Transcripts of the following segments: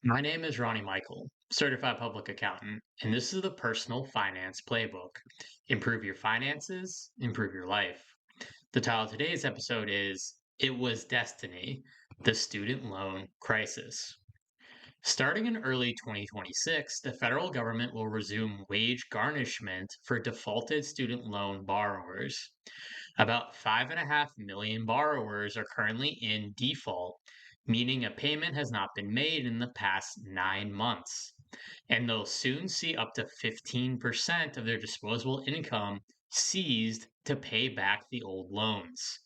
My name is Ronnie Michael, certified public accountant, and this is the Personal Finance Playbook. Improve your finances, improve your life. The title of today's episode is It Was Destiny, the Student Loan Crisis. Starting in early 2026, the federal government will resume wage garnishment for defaulted student loan borrowers. About 5.5 million borrowers are currently in default, meaning a payment has not been made in the past 9 months. And they'll soon see up to 15% of their disposable income seized to pay back the old loans.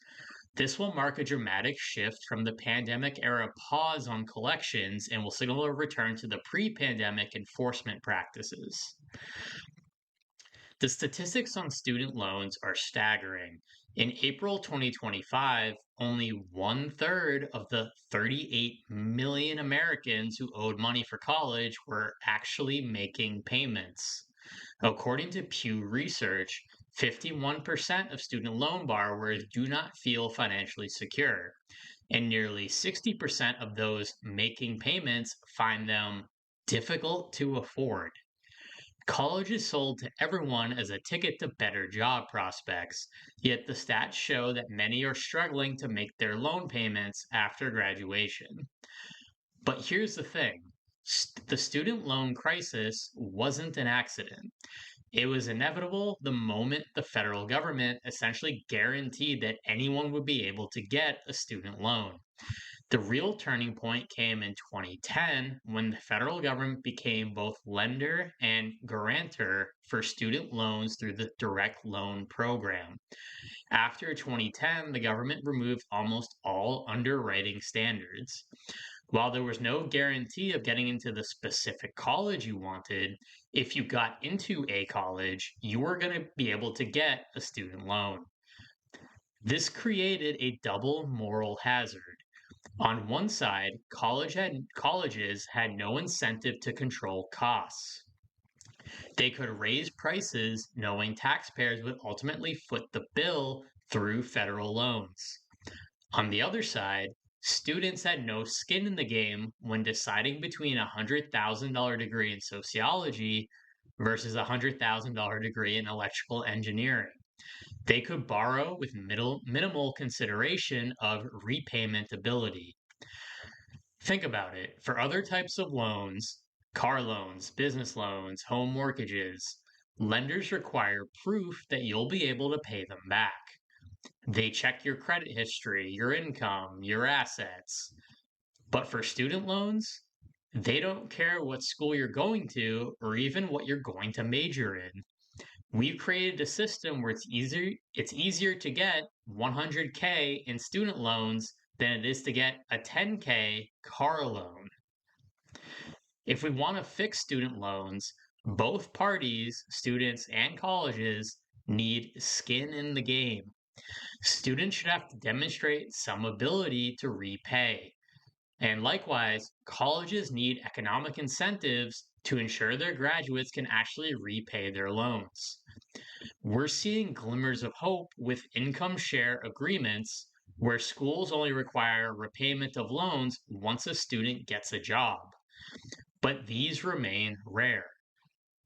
This will mark a dramatic shift from the pandemic era pause on collections and will signal a return to the pre pandemic enforcement practices. The statistics on student loans are staggering. In April 2025, only one third of the 38 million Americans who owed money for college were actually making payments. According to Pew Research, 51% of student loan borrowers do not feel financially secure, and nearly 60% of those making payments find them difficult to afford. College is sold to everyone as a ticket to better job prospects, yet the stats show that many are struggling to make their loan payments after graduation. But here's the thing, the student loan crisis wasn't an accident. It was inevitable the moment the federal government essentially guaranteed that anyone would be able to get a student loan. The real turning point came in 2010 when the federal government became both lender and guarantor for student loans through the Direct Loan Program. After 2010, the government removed almost all underwriting standards. While there was no guarantee of getting into the specific college you wanted, if you got into a college, you were going to be able to get a student loan. This created a double moral hazard. On one side, colleges had no incentive to control costs. They could raise prices knowing taxpayers would ultimately foot the bill through federal loans. On the other side, students had no skin in the game when deciding between a $100,000 degree in sociology versus a $100,000 degree in electrical engineering. They could borrow with minimal consideration of repayment ability. Think about it. For other types of loans, car loans, business loans, home mortgages, lenders require proof that you'll be able to pay them back. They check your credit history, your income, your assets. But for student loans, they don't care what school you're going to or even what you're going to major in. We've created a system where it's easier to get 100K in student loans than it is to get a 10K car loan. If we want to fix student loans, both parties, students and colleges, need skin in the game. Students should have to demonstrate some ability to repay. And likewise, colleges need economic incentives to ensure their graduates can actually repay their loans. We're seeing glimmers of hope with income share agreements where schools only require repayment of loans once a student gets a job. But these remain rare.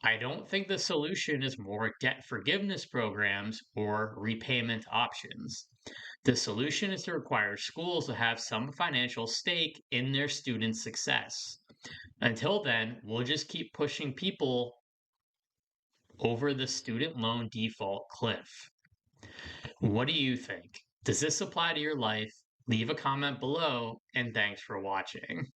I don't think the solution is more debt forgiveness programs or repayment options. The solution is to require schools to have some financial stake in their students' success. Until then, we'll just keep pushing people over the student loan default cliff. What do you think? Does this apply to your life? Leave a comment below, and thanks for watching.